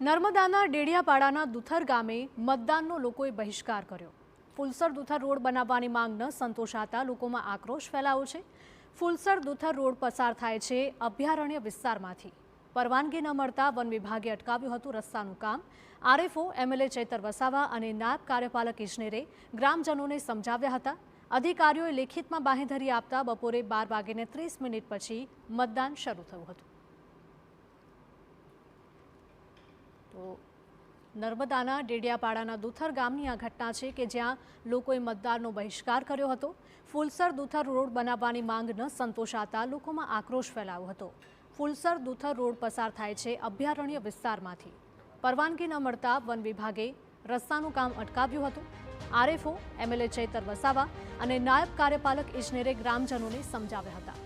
નર્મદાના ડેડિયાપાડાના દુથર ગામે મતદાનનો લોકોએ બહિષ્કાર કર્યો। ફુલસર દુથર રોડ બનાવવાની માંગ ન સંતોષાતા લોકોમાં આક્રોશ ફેલાયો છે। ફુલસર દુથર રોડ પસાર થાય છે અભયારણ્ય વિસ્તારમાંથી। પરવાનગી ન મળતા વન વિભાગે અટકાવ્યું હતું રસ્તાનું કામ। આરએફઓ એમએલએ ચૈતર વસાવા અને નાયબ કાર્યપાલક ઇજનેરે ગ્રામજનોને સમજાવ્યા હતા। અધિકારીઓએ લેખિતમાં બાંહેધરી આપતા બપોરે 12:30 પછી મતદાન શરૂ થયું હતું। તો નર્મદાના ડેડિયાપાડાના દુથર ગામની આ ઘટના છે કે જ્યાં લોકોએ મતદાનનો બહિષ્કાર કર્યો હતો। ફુલસર દુથર રોડ બનાવવાની માંગ ન સંતોષાતા લોકોમાં આક્રોશ ફેલાયો હતો। ફુલસર દુથર રોડ પસાર થાય છે અભયારણ્ય વિસ્તારમાંથી। પરવાનગી ન મળતા વન વિભાગે રસ્તાનું કામ અટકાવ્યું હતું। આરએફઓ એમએલએ ચૈતર વસાવા અને નાયબ કાર્યપાલક ઇજનેરે ગ્રામજનોને સમજાવ્યા હતા।